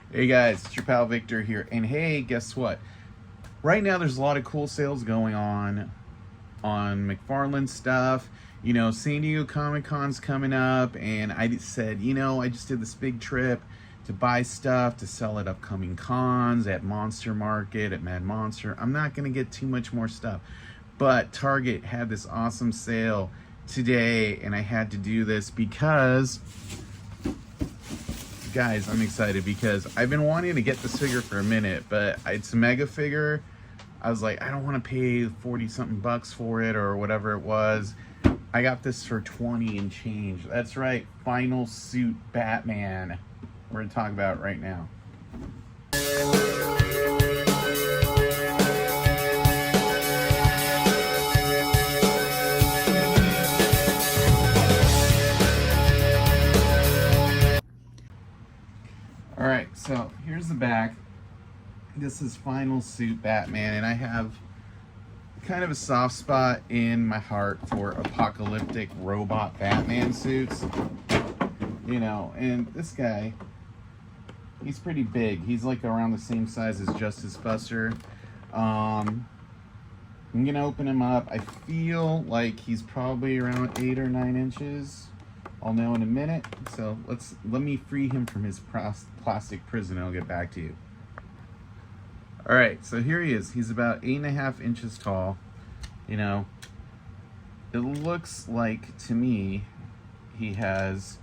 Hey guys, it's your pal Victor here, and hey, guess what? Right now there's a lot of cool sales going on McFarlane stuff. You know, San Diego Comic Con's coming up, and I said, I just did this big trip to buy stuff to sell at upcoming cons, at Monster Market, at Mad Monster. I'm not gonna get too much more stuff, but Target had this awesome sale today, and I had to do this because guys, I'm excited because I've been wanting to get this figure for a minute, but it's a mega figure. I was like, I don't want to pay 40 something bucks for it or whatever it was. I got this for 20 and change. That's right, Final Suit Batman. We're gonna talk about it right now. Alright, so here's the back. This is Final Suit Batman, and I have kind of a soft spot in my heart for apocalyptic robot Batman suits. And this guy, he's pretty big. He's like around the same size as Justice Buster. I'm gonna open him up. I feel like he's probably around 8 or 9 inches. I'll know in a minute. So let me free him from his plastic prison and I'll get back to you. All right, so here he is. He's about 8.5 inches tall. It looks like to me he has,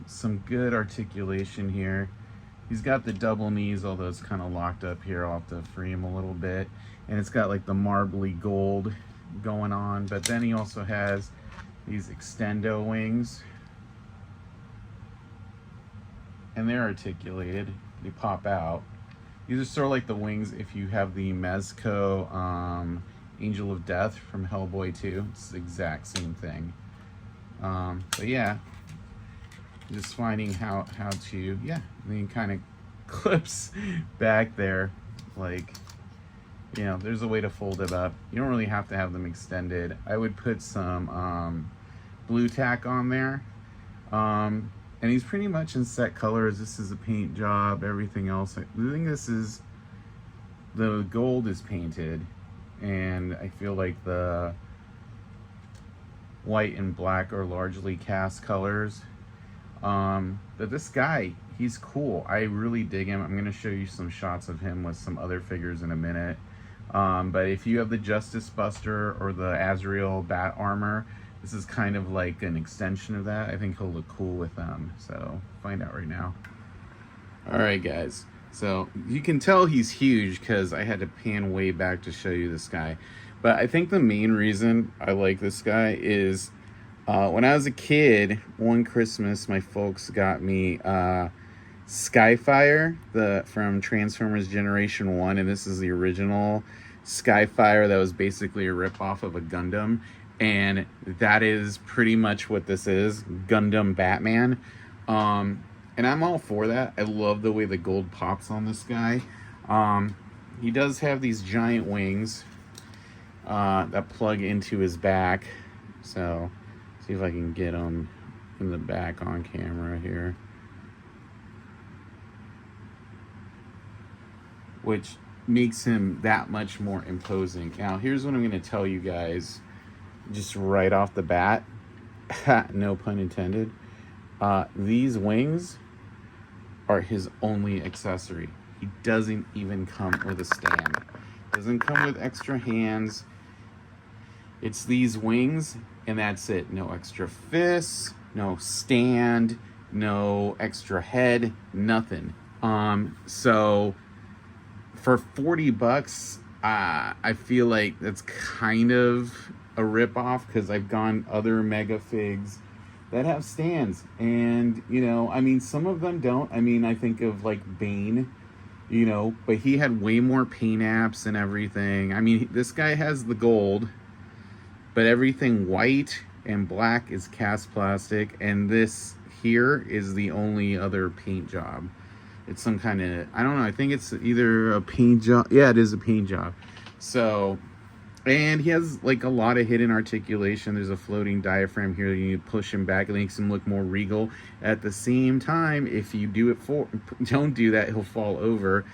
some good articulation here. He's got the double knees, although it's kind of locked up here. I'll have to free him a little bit. And it's got like the marbly gold going on, but then he also has these extendo wings, and they're articulated. They pop out. These are sort of like the wings if you have the Mezco Angel of Death from Hellboy 2. It's the exact same thing. But yeah, just finding how to, and then kind of clips back there, like, there's a way to fold it up. You don't really have to have them extended. I would put some blue tack on there. And he's pretty much in set colors. This is a paint job, everything else. I think the gold is painted, and I feel like the white and black are largely cast colors. But this guy, he's cool. I really dig him. I'm gonna show you some shots of him with some other figures in a minute. But if you have the Justice Buster or the Azrael Bat Armor, this is kind of like an extension of that. I think he'll look cool with them. So find out right now. All right, guys. So you can tell he's huge because I had to pan way back to show you this guy. But I think the main reason I like this guy is when I was a kid, one Christmas, my folks got me Skyfire, from Transformers Generation 1, and this is the original Skyfire that was basically a ripoff of a Gundam, and that is pretty much what this is, Gundam Batman. And I'm all for that. I love the way the gold pops on this guy. He does have these giant wings that plug into his back, so see if I can get him in the back on camera here. Which makes him that much more imposing. Now, here's what I'm going to tell you guys, just right off the bat, no pun intended. These wings are his only accessory. He doesn't even come with a stand. Doesn't come with extra hands. It's these wings, and that's it. No extra fists, no stand, no extra head, nothing. So for 40 bucks, I feel like that's kind of a rip-off because I've gone other MegaFigs that have stands, and some of them don't. I think of like Bane, but he had way more paint apps and everything. This guy has the gold, but everything white and black is cast plastic, and this here is the only other paint job. It's some kind of, I don't know, I think it's either a paint job. Yeah, it is a paint job. So And he has like a lot of hidden articulation. There's a floating diaphragm here that you push him back. It makes him look more regal. At the same time, if you don't do that, he'll fall over.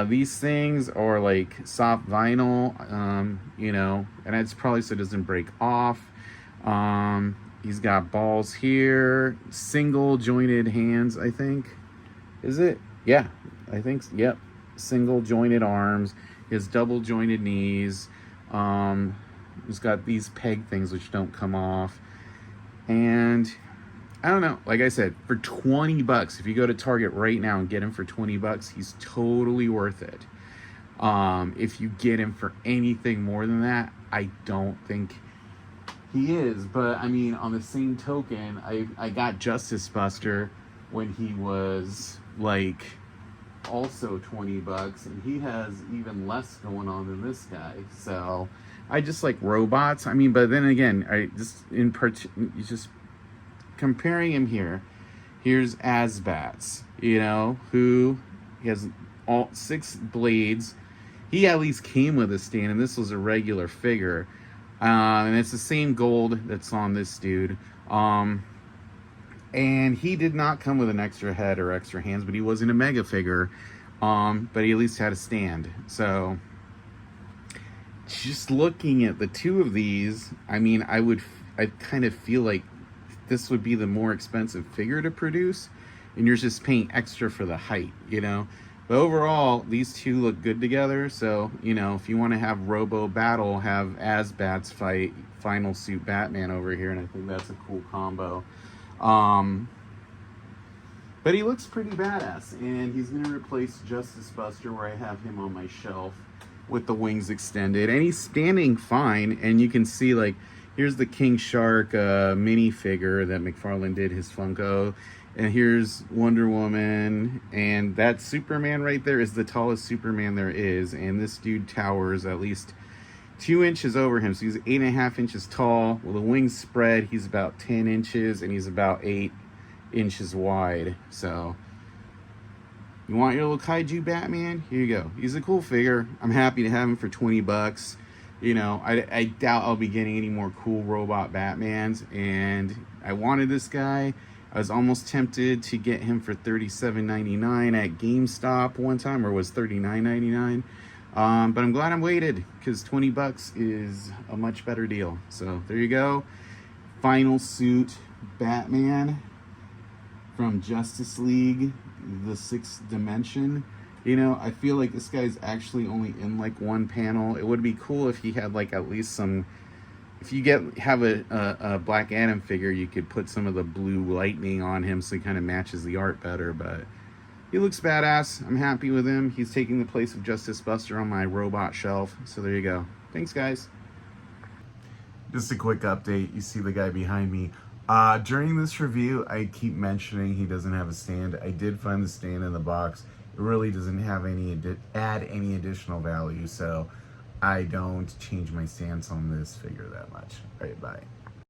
These things are like soft vinyl, you know, and it's probably so it doesn't break off. He's got balls here, single jointed hands, I think. Is it? Yeah, I think, yep. Single jointed arms. He has double jointed knees. He's got these peg things which don't come off. And I don't know, like I said, for 20 bucks, if you go to Target right now and get him for 20 bucks, he's totally worth it. If you get him for anything more than that, I don't think he is. But I mean, on the same token, I got Justice Buster when he was like also 20 bucks, and he has even less going on than this guy. So I just like robots. I mean, but then again, just comparing him here, here's Asbats, you know, who he has all 6 blades. He at least came with a stand, and this was a regular figure, and it's the same gold that's on this dude. And he did not come with an extra head or extra hands, but he wasn't a mega figure. But he at least had a stand. So just looking at the two of these, I mean, I kind of feel like this would be the more expensive figure to produce, and you're just paying extra for the height, you know. But overall, these two look good together. So, you know, if you want to have Robo Battle, have Asbats fight Final Suit Batman over here, and I think that's a cool combo. But he looks pretty badass, and he's going to replace Justice Buster, where I have him on my shelf with the wings extended, and he's standing fine. And you can see, like, here's the King Shark mini figure that McFarlane did, his Funko, and here's Wonder Woman, and that Superman right there is the tallest Superman there is, and this dude towers at least 2 inches over him, so he's 8.5 inches tall. With the wings spread, he's about 10 inches, and he's about 8 inches wide. So, you want your little kaiju Batman? Here you go. He's a cool figure. I'm happy to have him for 20 bucks. You know, I doubt I'll be getting any more cool robot Batmans, and I wanted this guy. I was almost tempted to get him for $37.99 at GameStop one time, or was $39.99. But I'm glad I waited, because 20 bucks is a much better deal. So there you go. Final Suit Batman from Justice League, the 6th Dimension. You know, I feel like this guy's actually only in like one panel. It would be cool if he had like at least some, if you have a Black Adam figure, you could put some of the blue lightning on him so he kind of matches the art better. But he looks badass. I'm happy with him. He's taking the place of Justice Buster on my robot shelf. So there you go. Thanks, guys. Just a quick update. You see the guy behind me. During this review, I keep mentioning he doesn't have a stand. I did find the stand in the box. It really doesn't have add any additional value, so I don't change my stance on this figure that much. All right, bye.